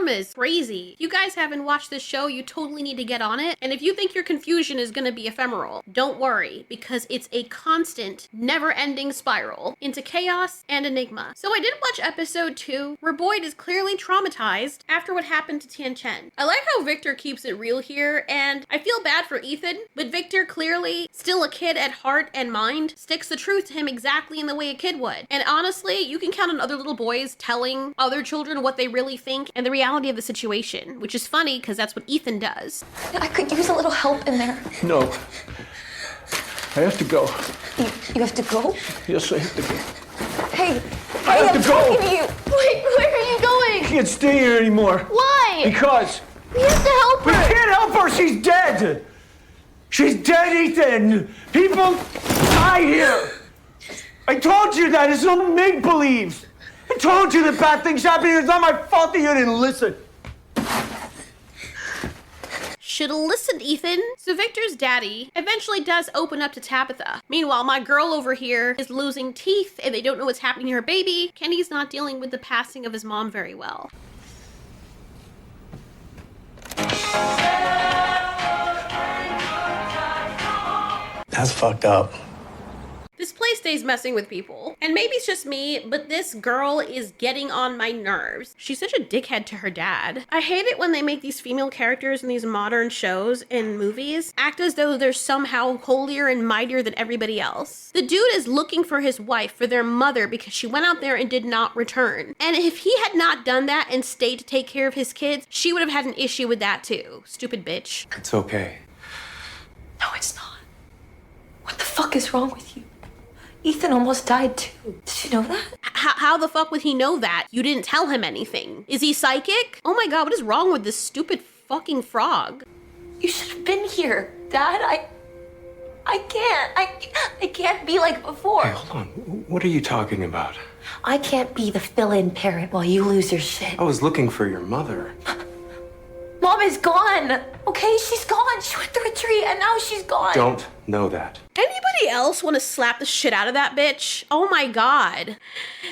karma is crazy. If you guys haven't watched this show, you totally need to get on it. And if you think your confusion is gonna be ephemeral, don't worry, because it's a constant, never-ending spiral into chaos and enigma. So I did watch episode 2, where Boyd is clearly traumatized after what happened to Tian Chen. I like how Victor keeps it real here, and I feel bad for Ethan, but Victor, clearly still a kid at heart and mind, sticks the truth to him exactly in the way a kid would. And honestly, you can count on other little boys telling other children what they really think and the reality of the situation, which is funny because that's what Ethan does. I could use a little help in there. No. I have to go. You have to go? Yes, I have to go. Hey, I have I'm to go. talking to you. Wait, where are you going? I can't stay here anymore. Why? Because We have to help we her. can't help her. She's dead. She's dead, Ethan. People die here. I told you that. It's not make-believe. I told you that bad things happen here. It's not my fault that you didn't listen. Should've listened, Ethan. So Victor's daddy eventually does open up to Tabitha. Meanwhile, my girl over here is losing teeth and they don't know what's happening to her baby. Kenny's not dealing with the passing of his mom very well. That's fucked up. This place stays messing with people. And maybe it's just me, but this girl is getting on my nerves. She's such a dickhead to her dad. I hate it when they make these female characters in these modern shows and movies act as though they're somehow holier and mightier than everybody else. The dude is looking for his wife, for their mother, because she went out there and did not return. And if he had not done that and stayed to take care of his kids, she would have had an issue with that too. Stupid bitch. It's okay. No, it's not. What the fuck is wrong with you? Ethan almost died too. Did you know that? How the fuck would he know that? You didn't tell him anything. Is he psychic? Oh my god, what is wrong with this stupid fucking frog? You should have been here, Dad. I can't be like before. Hey, hold on. What are you talking about? I can't be the fill-in parent while you lose your shit. I was looking for your mother. Mom is gone. Okay, she's gone. She went through a tree and now she's gone. Don't know that. Anybody else want to slap the shit out of that bitch? Oh my god.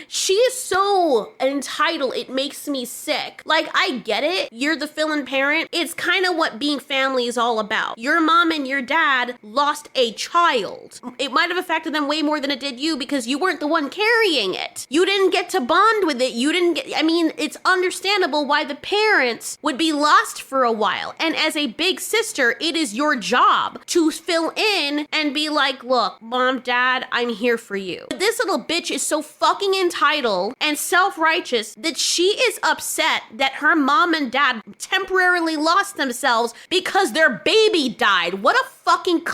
She is so entitled, it makes me sick. Like, I get it. You're the fill-in parent. It's kind of what being family is all about. Your mom and your dad lost a child. It might have affected them way more than it did you because you weren't the one carrying it. You didn't get to bond with it. You didn't get, I mean, it's understandable why the parents would be lost for a while. And as a big sister, it is your job to fill in and be like, look, mom, dad, I'm here for you. But this little bitch is so fucking entitled and self-righteous that she is upset that her mom and dad temporarily lost themselves because their baby died. What a fucking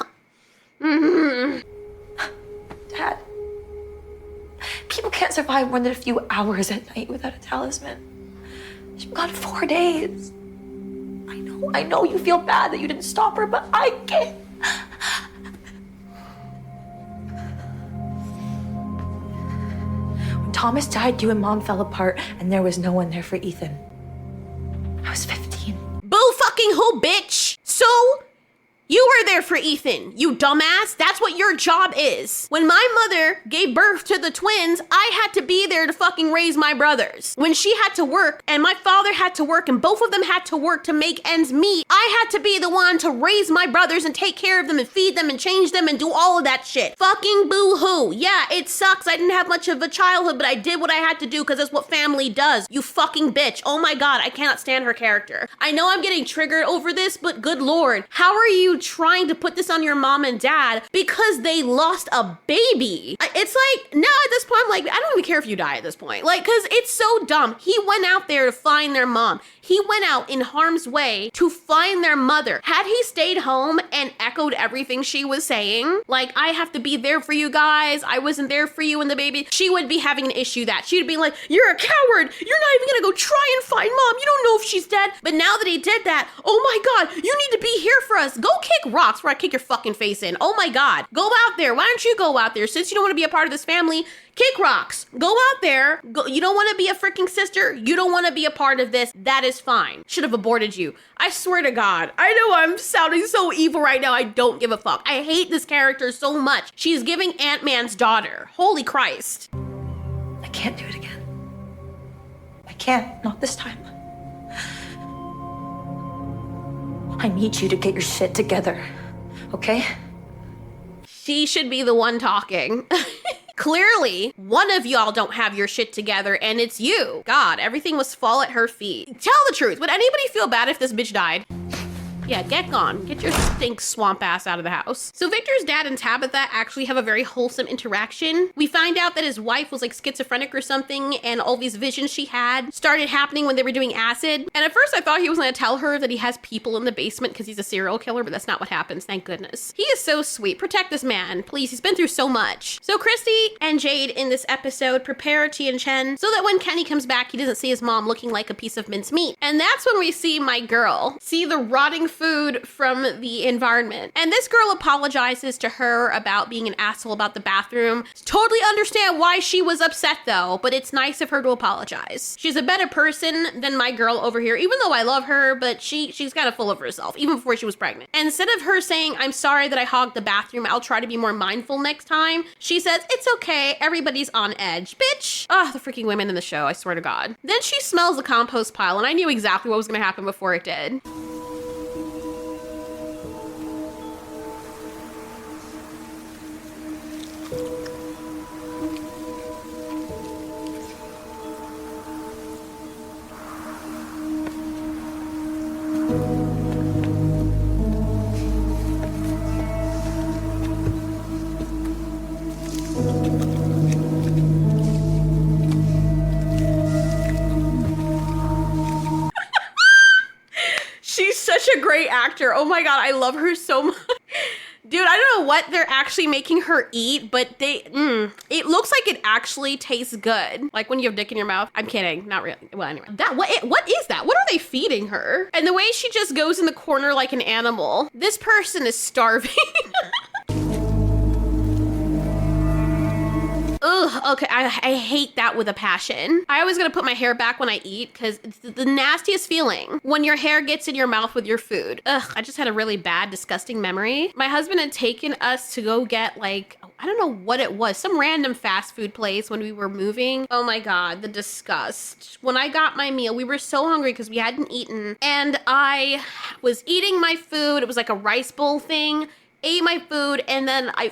Dad, people can't survive more than a few hours at night without a talisman. She's been gone 4 days. I know you feel bad that you didn't stop her, but I can't. When Thomas died, you and Mom fell apart, and there was no one there for Ethan. I was 15. boo fucking who, bitch? So you were there for Ethan, you dumbass. That's what your job is. When my mother gave birth to the twins, I had to be there to fucking raise my brothers. When she had to work and my father had to work and both of them had to work to make ends meet, I had to be the one to raise my brothers and take care of them and feed them and change them and do all of that shit. Fucking boo-hoo. Yeah, it sucks. I didn't have much of a childhood, but I did what I had to do because that's what family does. You fucking bitch. Oh my god, I cannot stand her character. I know I'm getting triggered over this, but good lord. How are you trying to put this on your mom and dad because they lost a baby? It's like, now at this point, I'm like, I don't even care if you die at this point. Like, cause it's so dumb. He went out there to find their mom. He went out in harm's way to find their mother. Had he stayed home and echoed everything she was saying, like, I have to be there for you guys, I wasn't there for you and the baby, she would be having an issue that. She'd be like, you're a coward. You're not even gonna go try and find mom. You don't know if she's dead. But now that he did that, oh my god, you need to be here for us. Go kick rocks before I kick your fucking face in. Oh my god. Go out there. Why don't you go out there? Since you don't want to be a part of this family, kick rocks. Go out there. Go. You don't want to be a freaking sister? You don't want to be a part of this? That is fine. Should have aborted you. I swear to God. I know I'm sounding so evil right now. I don't give a fuck. I hate this character so much. She's giving Ant-Man's daughter. Holy Christ. I can't do it again. I can't. Not this time. I need you to get your shit together, okay? She should be the one talking. Clearly, one of y'all don't have your shit together, and it's you. God, everything must fall at her feet. Tell the truth. Would anybody feel bad if this bitch died? Yeah, get gone. Get your stink swamp ass out of the house. So Victor's dad and Tabitha actually have a very wholesome interaction. We find out that his wife was like schizophrenic or something, and all these visions she had started happening when they were doing acid. And at first I thought he was gonna tell her that he has people in the basement because he's a serial killer, but that's not what happens, thank goodness. He is so sweet. Protect this man, please. He's been through so much. So Christy and Jade in this episode prepare Tien Chen so that when Kenny comes back, he doesn't see his mom looking like a piece of mincemeat. And that's when we see my girl see the rotting food from the environment. And this girl apologizes to her about being an asshole about the bathroom. Totally understand why she was upset though, but it's nice of her to apologize. She's a better person than my girl over here, even though I love her, but she's got it full of herself, even before she was pregnant. And instead of her saying, I'm sorry that I hogged the bathroom, I'll try to be more mindful next time, she says, it's okay, everybody's on edge. Bitch! Oh, the freaking women in the show, I swear to God. Then she smells the compost pile, and I knew exactly what was gonna happen before it did. She's such a great actor. Oh my God, I love her so much. Dude, I don't know what they're actually making her eat, but it looks like it actually tastes good. Like when you have dick in your mouth. I'm kidding, not really. Well, anyway. What is that? What are they feeding her? And the way she just goes in the corner like an animal. This person is starving. Ugh, okay, I hate that with a passion. I always gotta put my hair back when I eat because it's the nastiest feeling when your hair gets in your mouth with your food. Ugh, I just had a really bad, disgusting memory. My husband had taken us to go get like, I don't know what it was, some random fast food place when we were moving. Oh my God, the disgust. When I got my meal, we were so hungry because we hadn't eaten, and I was eating my food. It was like a rice bowl thing, ate my food, and then I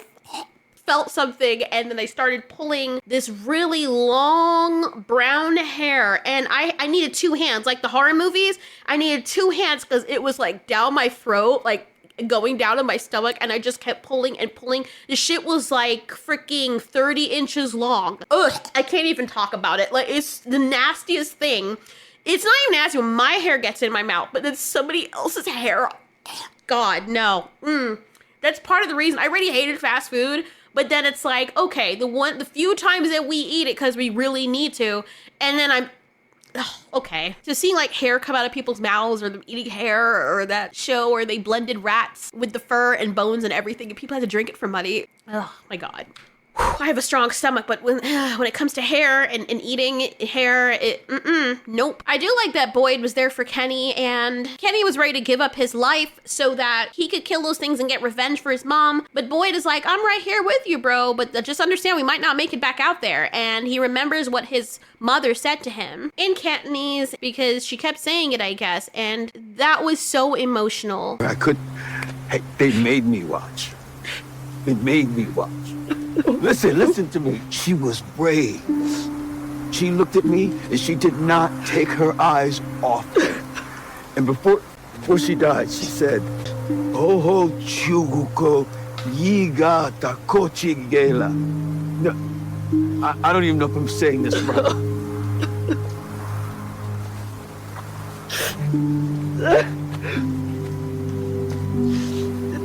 felt something, and then I started pulling this really long brown hair, and I needed two hands, like the horror movies. I needed two hands because it was like down my throat, like going down in my stomach, and I just kept pulling and pulling. The shit was like freaking 30 inches long. Ugh, I can't even talk about it. Like, it's the nastiest thing. It's not even nasty when my hair gets in my mouth, but then somebody else's hair. God, no. That's part of the reason I already hated fast food. But then it's like, okay, the few times that we eat it because we really need to, and then okay. So seeing like hair come out of people's mouths, or them eating hair, or that show where they blended rats with the fur and bones and everything, and people had to drink it for money. Oh my God. I have a strong stomach, but when it comes to hair and eating hair, nope. I do like that Boyd was there for Kenny, and Kenny was ready to give up his life so that he could kill those things and get revenge for his mom. But Boyd is like, I'm right here with you, bro, but just understand we might not make it back out there. And he remembers what his mother said to him in Cantonese, because she kept saying it, I guess, and that was so emotional. Hey, they made me watch. They made me watch. Listen to me. She was brave. She looked at me and she did not take her eyes off me. And before she died, she said, Oho chuguko yiga takochi gela. No, I don't even know if I'm saying this right.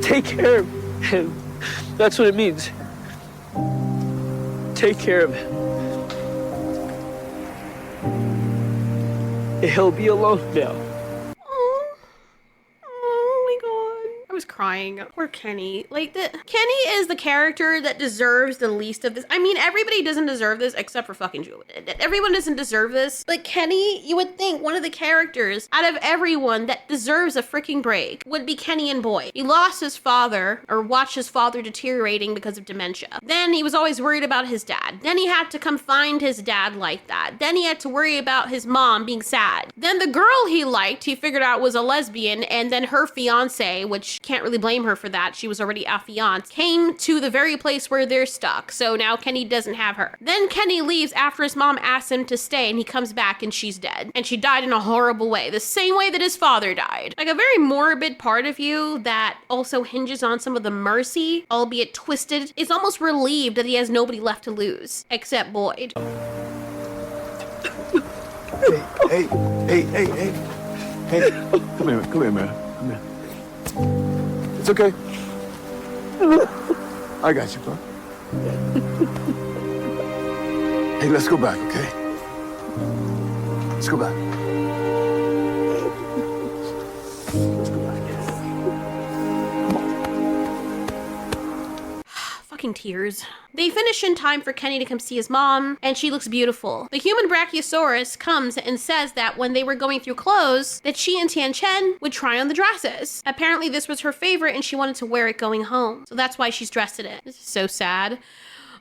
Take care of him. That's what it means. Take care of him. He'll be alone now. Oh my God. I was crying. Poor Kenny. Like, Kenny is the character that deserves the least of this. I mean, everybody doesn't deserve this except for fucking Julie. Everyone doesn't deserve this. But Kenny, you would think one of the characters out of everyone that deserves a freaking break would be Kenny and Boyd. He lost his father, or watched his father deteriorating because of dementia. Then he was always worried about his dad. Then he had to come find his dad like that. Then he had to worry about his mom being sad. Then the girl he liked, he figured out was a lesbian, and then her fiance, which can't really blame her for that, she was already a fiance, came to the very place where they're stuck. So now Kenny doesn't have her. Then Kenny leaves after his mom asks him to stay, and he comes back and she's dead. And she died in a horrible way, the same way that his father died. Like a very morbid part of you that also hinges on some of the mercy, albeit twisted, is almost relieved that he has nobody left to lose, except Boyd. Hey, come here, man. Come here. It's okay. I got you, bro. Hey, let's go back, okay? Let's go back. Let's go back. Fucking tears. They finish in time for Kenny to come see his mom, and she looks beautiful. The human Brachiosaurus comes and says that when they were going through clothes, that she and Tian Chen would try on the dresses. Apparently this was her favorite and she wanted to wear it going home. So that's why she's dressed in it. This is so sad.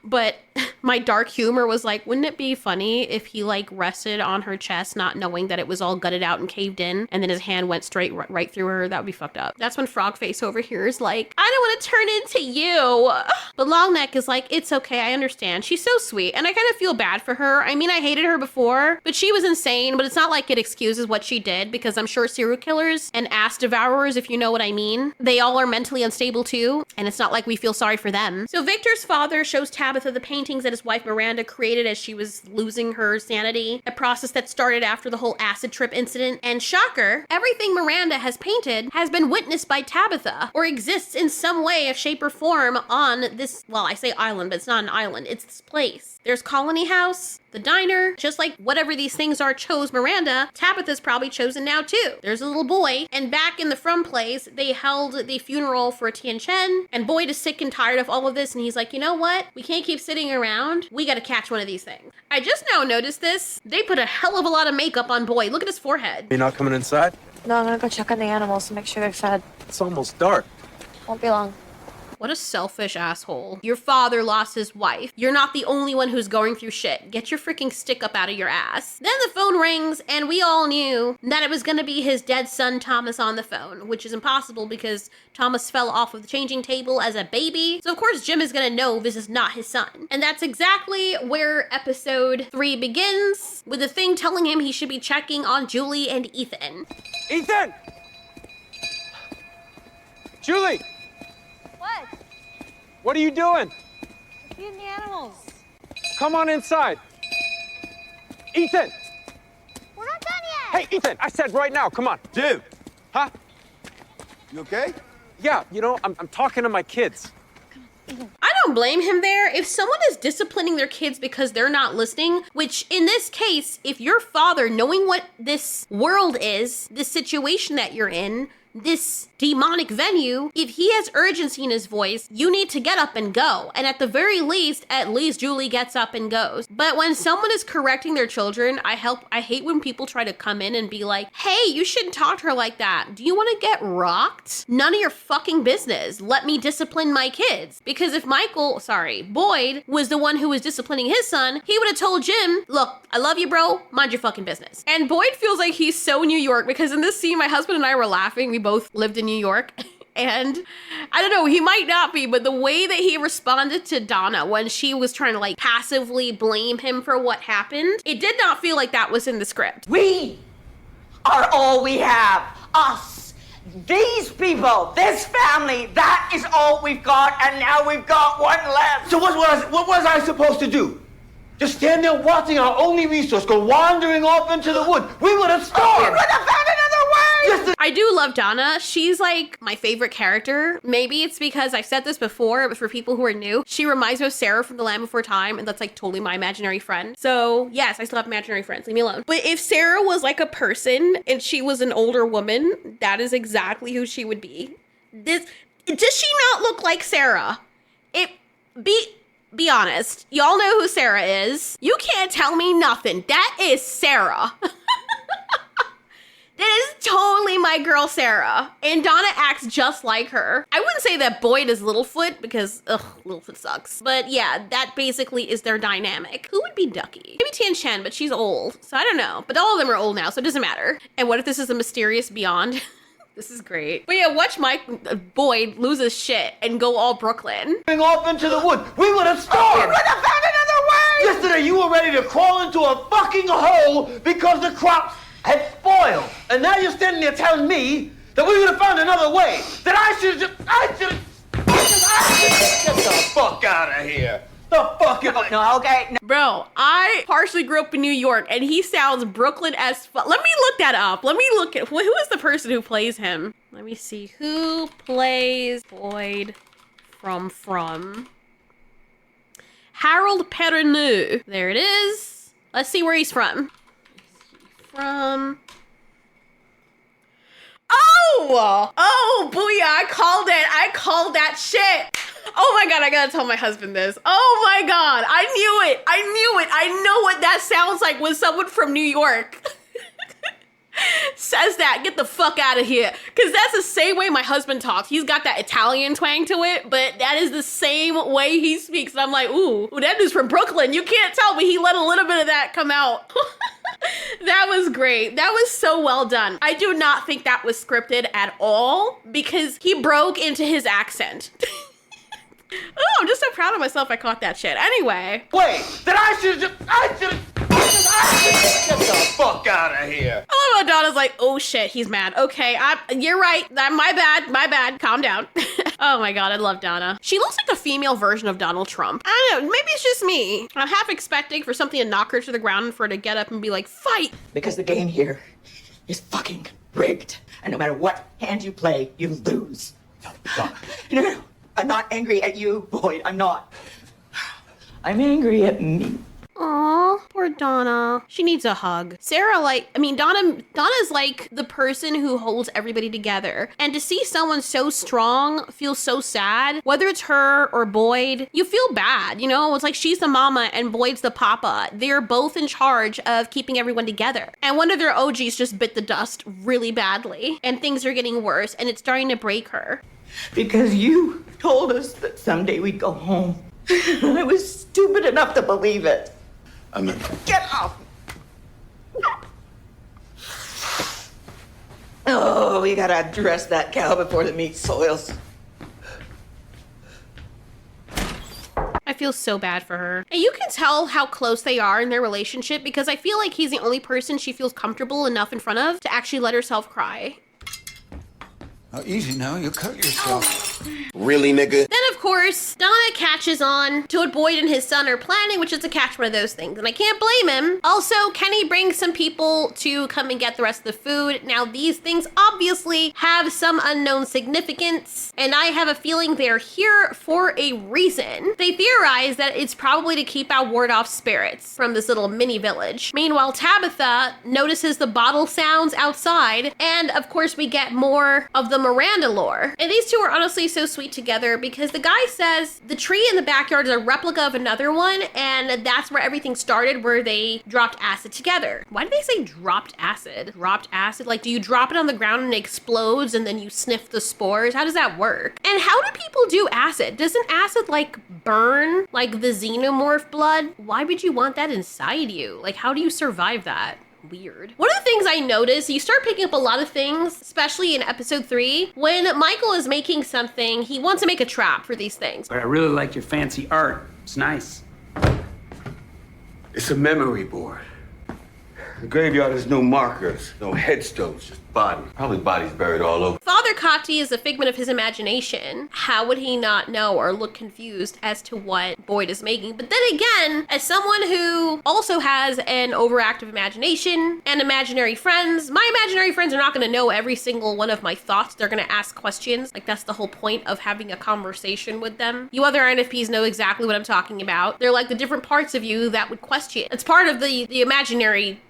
But my dark humor was like, wouldn't it be funny if he like rested on her chest, not knowing that it was all gutted out and caved in, and then his hand went straight right through her? That would be fucked up. That's when Frogface over here is like, I don't want to turn into you. But Longneck is like, it's okay, I understand. She's so sweet, and I kind of feel bad for her. I mean, I hated her before, but she was insane, but it's not like it excuses what she did, because I'm sure serial killers and ass devourers, if you know what I mean, they all are mentally unstable too, and it's not like we feel sorry for them. So Victor's father shows Tabitha the paintings that his wife Miranda created as she was losing her sanity, a process that started after the whole acid trip incident. And shocker, everything Miranda has painted has been witnessed by Tabitha, or exists in some way, shape, or form on this, well, I say island, but it's not an island, it's this place. There's Colony House, the diner, just like whatever these things are chose Miranda, Tabitha's probably chosen now too. There's a little boy, and back in the From place, they held the funeral for Tian Chen, and Boyd is sick and tired of all of this, and he's like, you know what? We can't keep sitting around. We gotta catch one of these things. I just now noticed this. They put a hell of a lot of makeup on Boyd. Look at his forehead. You're not coming inside? No, I'm gonna go check on the animals to make sure they're fed. It's almost dark. Won't be long. What a selfish asshole. Your father lost his wife. You're not the only one who's going through shit. Get your freaking stick up out of your ass. Then the phone rings, and we all knew that it was gonna be his dead son Thomas on the phone, which is impossible because Thomas fell off of the changing table as a baby. So of course Jim is gonna know this is not his son. And that's exactly where episode 3 begins, with the thing telling him he should be checking on Julie and Ethan. Ethan! Julie! What? What are you doing? Feeding the animals. Come on inside. Ethan! We're not done yet. Hey, Ethan, I said right now, come on. Jim, Huh? you okay? Yeah, you know, I'm talking to my kids. I don't blame him there. If someone is disciplining their kids because they're not listening, which in this case, if your father, knowing what this world is, this situation that you're in, this demonic venue, if he has urgency in his voice, you need to get up and go. And at least Julie gets up and goes. But when someone is correcting their children, I hate when people try to come in and be like, hey, you shouldn't talk to her like that. Do you want to get rocked? None of your fucking business. Let me discipline my kids. Because if Boyd was the one who was disciplining his son, he would have told Jim, look, I love you, bro. Mind your fucking business. And Boyd feels like he's so New York, because in this scene, my husband and I were laughing. We both lived in New York. And I don't know, he might not be, but the way that he responded to Donna when she was trying to like passively blame him for what happened, it did not feel like that was in the script. We are all we have. Us. These people, this family, that is all we've got, and now we've got one left. So what was I supposed to do? Just stand there watching our only resource go wandering off into the woods? We would have We starved! would have found another way! I do love Donna. She's like my favorite character. Maybe it's because I've said this before, but for people who are new, she reminds me of Sarah from The Land Before Time, and that's like totally my imaginary friend. So yes, I still have imaginary friends. Leave me alone. But if Sarah was like a person and she was an older woman, that is exactly who she would be. Does she not look like Sarah? Be honest. Y'all know who Sarah is. You can't tell me nothing. That is Sarah. That is totally my girl Sarah. And Donna acts just like her. I wouldn't say that Boyd is Littlefoot because, Littlefoot sucks. But yeah, that basically is their dynamic. Who would be Ducky? Maybe Tian Shen, but she's old. So I don't know. But all of them are old now, so it doesn't matter. And what if this is a mysterious beyond? This is great. But yeah, watch Boyd lose his shit and go all Brooklyn. Off into the woods. We would have starved. We would have found another way! Yesterday you were ready to crawl into a fucking hole because the crops had spoiled. And now you're standing there telling me that we would have found another way. That I should get the fuck out of here. The fuck am I? No, okay. No. Bro, I partially grew up in New York and he sounds Brooklyn as fuck. Let me look that up. Let me look at, who is the person who plays him? Let me see. Who plays Boyd from? Harold Perrineau. There it is. Let's see where he's from. Oh, booyah, I called that shit. Oh my God, I gotta tell my husband this. Oh my God, I knew it. I know what that sounds like when someone from New York says that. Get the fuck out of here. Because that's the same way my husband talks. He's got that Italian twang to it, but that is the same way he speaks. And I'm like, ooh, that dude's from Brooklyn. You can't tell, but he let a little bit of that come out. That was great. That was so well done. I do not think that was scripted at all because he broke into his accent. Oh, I'm just so proud of myself I caught that shit. Anyway. Wait, that I should get the fuck out of here. I love how Donna's like, oh shit, he's mad. Okay, you're right. My bad. Calm down. Oh my God, I love Donna. She looks like the female version of Donald Trump. I don't know, maybe it's just me. I'm half expecting for something to knock her to the ground and for her to get up and be like, fight. Because the game here is fucking rigged. And no matter what hand you play, you lose. No. I'm not angry at you, Boyd. I'm not. I'm angry at me. Aw, poor Donna. She needs a hug. Donna's like the person who holds everybody together. And to see someone so strong feel so sad, whether it's her or Boyd, you feel bad, you know? It's like she's the mama and Boyd's the papa. They're both in charge of keeping everyone together. And one of their OGs just bit the dust really badly. And things are getting worse and it's starting to break her. Because you told us that someday we'd go home. I was stupid enough to believe it. Get off! Oh, we gotta dress that cow before the meat soils. I feel so bad for her. And you can tell how close they are in their relationship because I feel like he's the only person she feels comfortable enough in front of to actually let herself cry. Oh, easy now, you cut yourself. Really, nigga? Then, of course, Donna catches on to what Boyd and his son are planning, which is to catch one of those things. And I can't blame him. Also, Kenny brings some people to come and get the rest of the food. Now, these things obviously have some unknown significance, and I have a feeling they're here for a reason. They theorize that it's probably to keep out ward-off spirits from this little mini village. Meanwhile, Tabitha notices the bottle sounds outside, and of course, we get more of the Miranda lore. And these two are honestly so sweet together because the guy says the tree in the backyard is a replica of another one and that's where everything started, where they dropped acid together. Why did they say dropped acid? Dropped acid? Like, do you drop it on the ground and it explodes and then you sniff the spores? How does that work? And how do people do acid? Doesn't acid like burn like the xenomorph blood? Why would you want that inside you? Like, how do you survive that? Weird. One of the things I noticed, you start picking up a lot of things, especially in episode 3, when Michael is making something, he wants to make a trap for these things. But I really like your fancy art. It's nice. It's a memory board. The graveyard has no markers, no headstones, just bodies. Probably bodies buried all over. Father Kati is a figment of his imagination. How would he not know or look confused as to what Boyd is making? But then again, as someone who also has an overactive imagination and imaginary friends, my imaginary friends are not going to know every single one of my thoughts. They're going to ask questions. Like, that's the whole point of having a conversation with them. You other INFPs know exactly what I'm talking about. They're like the different parts of you that would question. It's part of the imaginary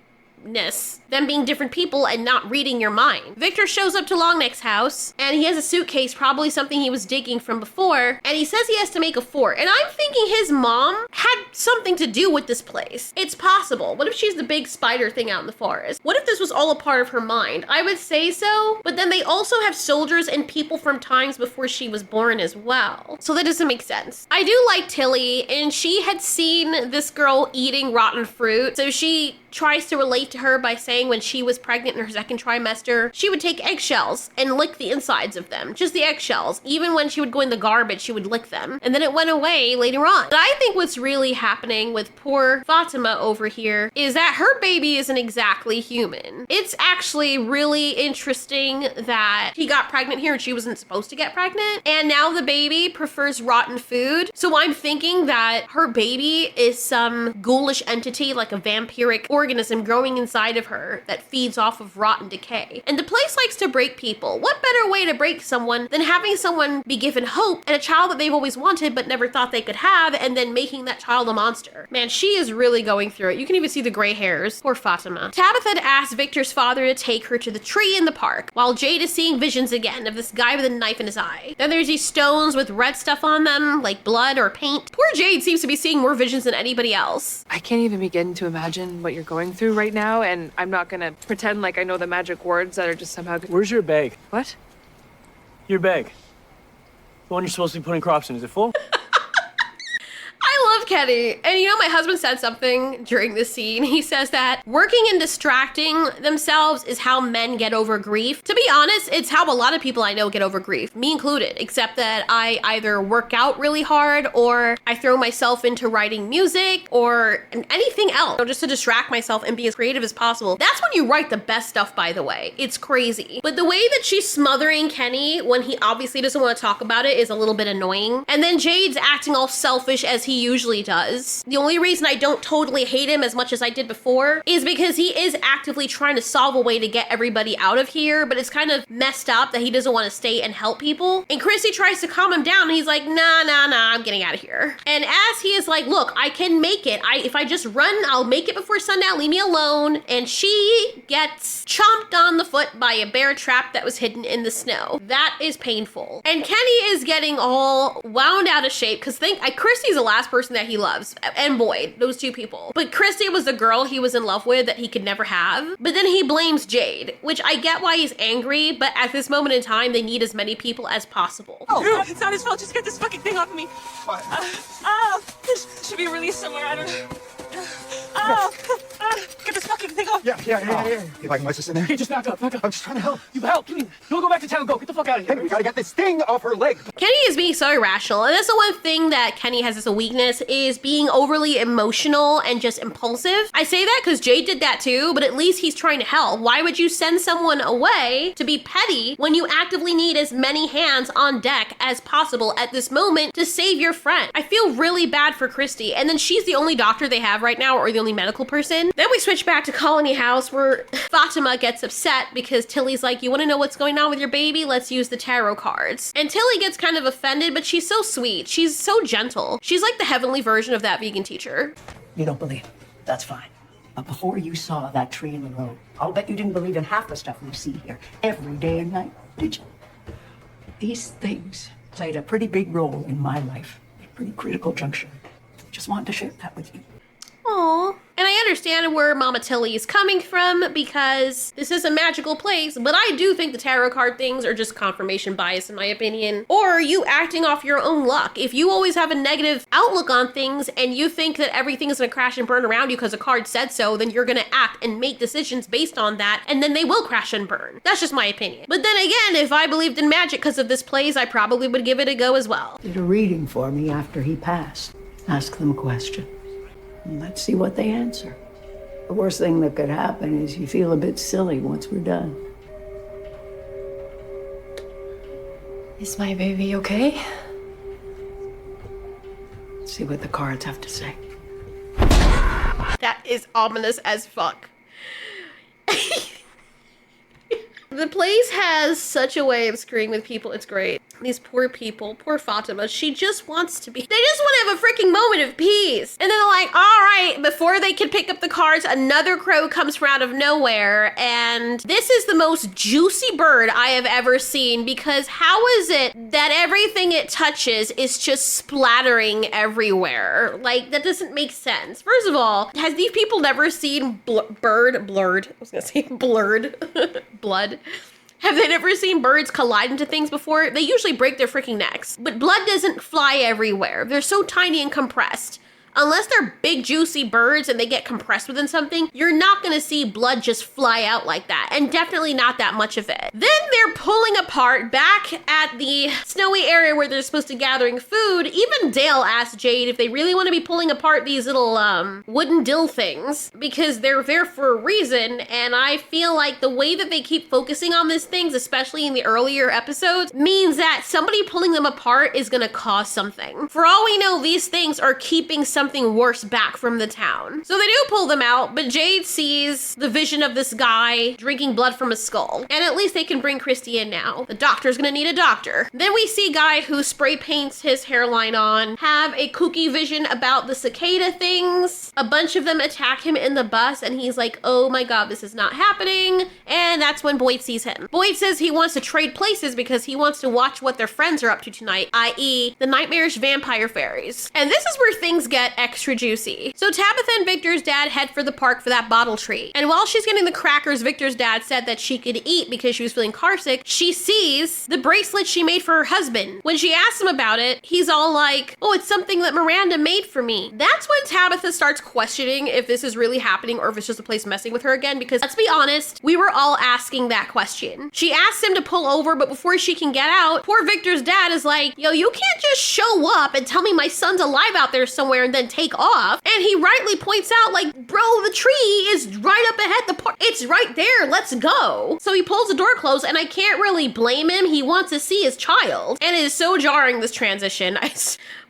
sameness, them being different people and not reading your mind. Victor shows up to Longneck's house, and he has a suitcase, probably something he was digging from before, and he says he has to make a fort. And I'm thinking his mom had something to do with this place. It's possible. What if she's the big spider thing out in the forest? What if this was all a part of her mind? I would say so, but then they also have soldiers and people from times before she was born as well. So that doesn't make sense. I do like Tilly, and she had seen this girl eating rotten fruit, so she tries to relate to her by saying when she was pregnant in her second trimester, she would take eggshells and lick the insides of them, just the eggshells. Even when she would go in the garbage, she would lick them. And then it went away later on. But I think what's really happening with poor Fatima over here is that her baby isn't exactly human. It's actually really interesting that she got pregnant here and she wasn't supposed to get pregnant. And now the baby prefers rotten food. So I'm thinking that her baby is some ghoulish entity, like a vampiric organism growing inside of her that feeds off of rotten decay. And the place likes to break people. What better way to break someone than having someone be given hope and a child that they've always wanted but never thought they could have, and then making that child a monster? Man, she is really going through it. You can even see the gray hairs. Poor Fatima. Tabitha had asked Victor's father to take her to the tree in the park, while Jade is seeing visions again of this guy with a knife in his eye. Then there's these stones with red stuff on them, like blood or paint. Poor Jade seems to be seeing more visions than anybody else. I can't even begin to imagine what you're going through right now, and I'm not gonna pretend like I know the magic words that are just somehow... Where's your bag? What? Your bag. The one you're supposed to be putting crops in. Is it full? I love Kenny. And you know, my husband said something during this scene. He says that working and distracting themselves is how men get over grief. To be honest, it's how a lot of people I know get over grief, me included, except that I either work out really hard or I throw myself into writing music or anything else, just to distract myself and be as creative as possible. That's when you write the best stuff, by the way. It's crazy. But the way that she's smothering Kenny when he obviously doesn't want to talk about it is a little bit annoying. And then Jade's acting all selfish as he usually does. The only reason I don't totally hate him as much as I did before is because he is actively trying to solve a way to get everybody out of here, but it's kind of messed up that he doesn't want to stay and help people. And Chrissy tries to calm him down and he's like, nah, I'm getting out of here. And as he is like, look, I can make it. If I just run, I'll make it before sundown, leave me alone. And she gets chomped on the foot by a bear trap that was hidden in the snow. That is painful. And Kenny is getting all wound out of shape because Chrissy's the last person that he loves, and Boyd, those two people. But Christy was the girl he was in love with that he could never have. But then he blames Jade, which I get why he's angry, but at this moment in time, they need as many people as possible. Oh, it's not his fault. Just get this fucking thing off of me. This should be released somewhere. I don't know. Get this fucking thing off. Yeah. If I can let this in there. Okay, just back up. I'm just trying to help. You help. You go back to town. Go. Get the fuck out of here. Hey, we gotta get this thing off her leg. Kenny is being so irrational, and that's the one thing that Kenny has as a weakness, is being overly emotional and just impulsive. I say that because Jade did that too, but at least he's trying to help. Why would you send someone away to be petty when you actively need as many hands on deck as possible at this moment to save your friend? I feel really bad for Christy, and then she's the only doctor they have right now, or the only medical person. Then we switch back to Colony House, where Fatima gets upset because Tilly's like, you want to know what's going on with your baby? Let's use the tarot cards. And Tilly gets kind of offended, but she's so sweet. She's so gentle. She's like the heavenly version of that vegan teacher. You don't believe it. That's fine. But before you saw that tree in the road, I'll bet you didn't believe in half the stuff we see here every day and night, did you? These things played a pretty big role in my life, a pretty critical juncture. Just wanted to share that with you. Aww. And I understand where Mama Tilly is coming from because this is a magical place, but I do think the tarot card things are just confirmation bias in my opinion. Or you acting off your own luck. If you always have a negative outlook on things and you think that everything is gonna crash and burn around you because a card said so, then you're gonna act and make decisions based on that, and then they will crash and burn. That's just my opinion. But then again, if I believed in magic because of this place, I probably would give it a go as well. Did a reading for me after he passed. Ask them a question. And let's see what they answer. The worst thing that could happen is you feel a bit silly once we're done. Is my baby okay? See what the cards have to say. That is ominous as fuck. The place has such a way of screwing with people, it's great. These poor people, poor Fatima, she just wants to be, they just want to have a freaking moment of peace. And then they're like, all right, before they can pick up the cards, another crow comes from out of nowhere. And this is the most juicy bird I have ever seen, because how is it that everything it touches is just splattering everywhere? Like, that doesn't make sense. First of all, has these people never seen blurred? Blood. Have they never seen birds collide into things before? They usually break their freaking necks. But blood doesn't fly everywhere. They're so tiny and compressed. Unless they're big, juicy birds and they get compressed within something, you're not gonna see blood just fly out like that, and definitely not that much of it. Then they're pulling apart back at the snowy area where they're supposed to gathering food. Even Dale asked Jade if they really want to be pulling apart these little wooden dill things, because they're there for a reason, and I feel like the way that they keep focusing on these things, especially in the earlier episodes, means that somebody pulling them apart is gonna cause something. For all we know, these things are keeping something worse back from the town. So they do pull them out, but Jade sees the vision of this guy drinking blood from a skull. And at least they can bring Christy in now. The doctor's gonna need a doctor. Then we see guy who spray paints his hairline on have a kooky vision about the cicada things. A bunch of them attack him in the bus, and he's like, oh my god, this is not happening. And that's when Boyd sees him. Boyd says he wants to trade places because he wants to watch what their friends are up to tonight, i.e. the nightmarish vampire fairies. And this is where things get extra juicy. So Tabitha and Victor's dad head for the park for that bottle tree. And while she's getting the crackers Victor's dad said that she could eat because she was feeling carsick, she sees the bracelet she made for her husband. When she asks him about it, he's all like, oh, it's something that Miranda made for me. That's when Tabitha starts questioning if this is really happening or if it's just a place messing with her again, because let's be honest, we were all asking that question. She asks him to pull over, but before she can get out, poor Victor's dad is like, yo, you can't just show up and tell me my son's alive out there somewhere and then take off. And he rightly points out, like, bro, the tree is right up ahead. It's right there. Let's go. So he pulls the door closed, and I can't really blame him. He wants to see his child. And it is so jarring, this transition.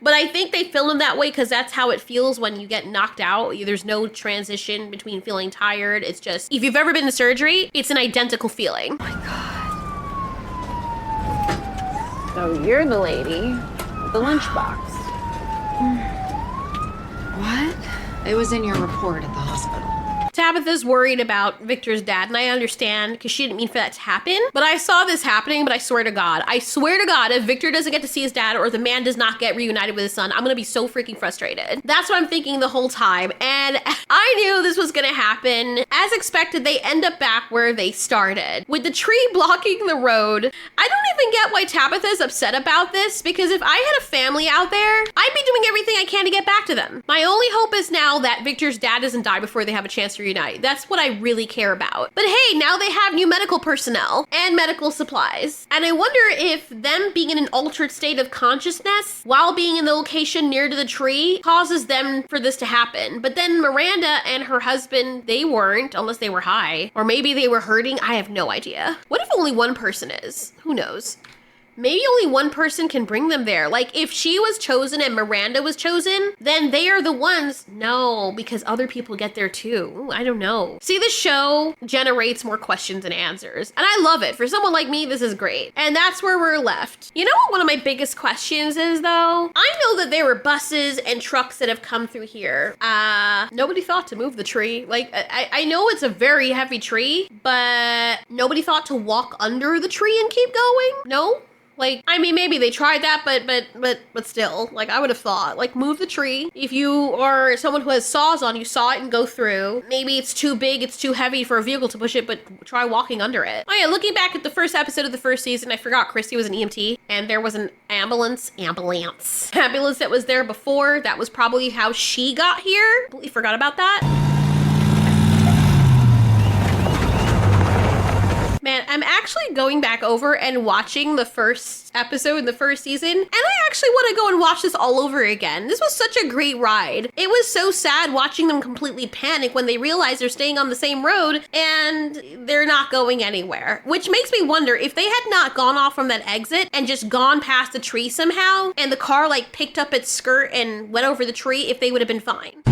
But I think they film him that way because that's how it feels when you get knocked out. There's no transition between feeling tired. It's just, if you've ever been to surgery, it's an identical feeling. Oh my God. So you're the lady with the lunchbox. What? It was in your report at the hospital. Tabitha's worried about Victor's dad, and I understand because she didn't mean for that to happen. But I saw this happening, but I swear to God, if Victor doesn't get to see his dad or the man does not get reunited with his son, I'm gonna be so freaking frustrated. That's what I'm thinking the whole time. And I knew this was gonna happen. As expected, they end up back where they started. With the tree blocking the road, I don't even get why Tabitha's upset about this, because if I had a family out there, I'd be doing everything I can to get back to them. My only hope is now that Victor's dad doesn't die before they have a chance to reunite. That's what I really care about. But hey, now they have new medical personnel and medical supplies. And I wonder if them being in an altered state of consciousness while being in the location near to the tree causes them for this to happen. But then Miranda and her husband, they weren't, unless they were high. Or maybe they were hurting. I have no idea. What if only one person is? Who knows? Maybe only one person can bring them there. Like, if she was chosen and Miranda was chosen, then they are the ones. No, because other people get there too. Ooh, I don't know. See, the show generates more questions and answers. And I love it. For someone like me, this is great. And that's where we're left. You know what one of my biggest questions is, though? I know that there were buses and trucks that have come through here. Nobody thought to move the tree. Like, I know it's a very heavy tree, but nobody thought to walk under the tree and keep going? No? Like, I mean, maybe they tried that, but still, like, I would have thought, like, move the tree. If you are someone who has saws on, you saw it and go through. Maybe it's too big, it's too heavy for a vehicle to push it, but try walking under it. Oh yeah, looking back at the first episode of the first season, I forgot Christy was an EMT, and there was an ambulance that was there before. That was probably how she got here. Completely forgot about that. Man, I'm actually going back over and watching the first episode in the first season, and I actually want to go and watch this all over again. This was such a great ride. It was so sad watching them completely panic when they realize they're staying on the same road and they're not going anywhere, which makes me wonder if they had not gone off from that exit and just gone past the tree somehow, and the car like picked up its skirt and went over the tree, if they would have been fine.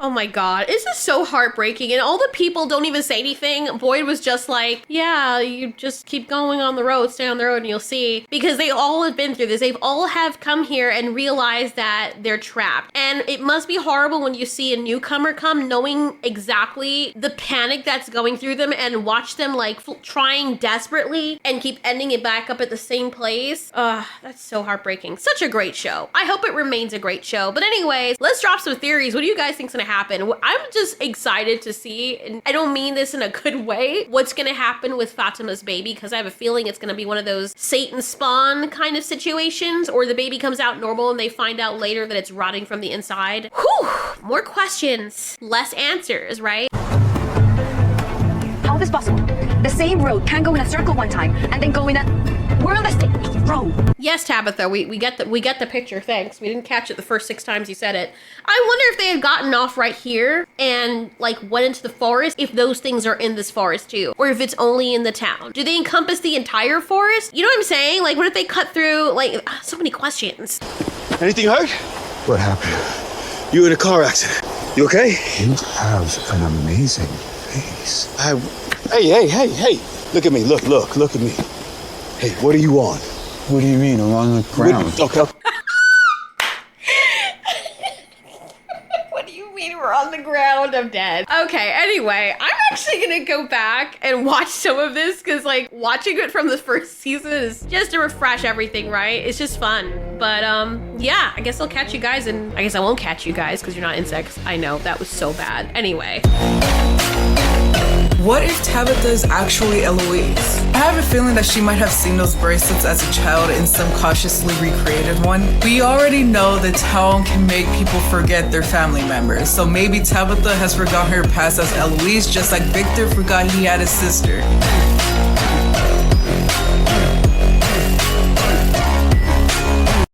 Oh my God, this is so heartbreaking. And all the people don't even say anything. Boyd was just like, yeah, you just keep going on the road, stay on the road and you'll see. Because they all have been through this. They've all have come here and realized that they're trapped. And it must be horrible when you see a newcomer come knowing exactly the panic that's going through them and watch them like trying desperately and keep ending it back up at the same place. That's so heartbreaking. Such a great show. I hope it remains a great show. But anyways, let's drop some theories. What do you guys think's gonna happen? I'm just excited to see, and I don't mean this in a good way, what's gonna happen with Fatima's baby, because I have a feeling it's gonna be one of those Satan spawn kind of situations, or the baby comes out normal and they find out later that it's rotting from the inside. Whew, more questions, less answers, right? How is this possible? The same road can go in a circle one time and then go in a... We're on the same road. Yes, Tabitha, we get the picture, thanks. We didn't catch it the first 6 times you said it. I wonder if they had gotten off right here and like went into the forest, if those things are in this forest too, or if it's only in the town. Do they encompass the entire forest? You know what I'm saying? Like, what if they cut through, like, so many questions. Anything hurt? What happened? You were in a car accident. You okay? You have an amazing face. Hey. Look at me. Look at me. Hey, what are you on? What do you mean? I'm on the ground. Okay. What do you mean we're on the ground? I'm dead. Okay, anyway, I'm actually gonna go back and watch some of this because like watching it from the first season is just to refresh everything, right? It's just fun. But yeah, I guess I'll catch you guys, and I guess I won't catch you guys because you're not insects. I know, that was so bad. Anyway. What if Tabitha is actually Eloise? I have a feeling that she might have seen those bracelets as a child in some cautiously recreated one. We already know the town can make people forget their family members, so maybe Tabitha has forgotten her past as Eloise, just like Victor forgot he had a sister.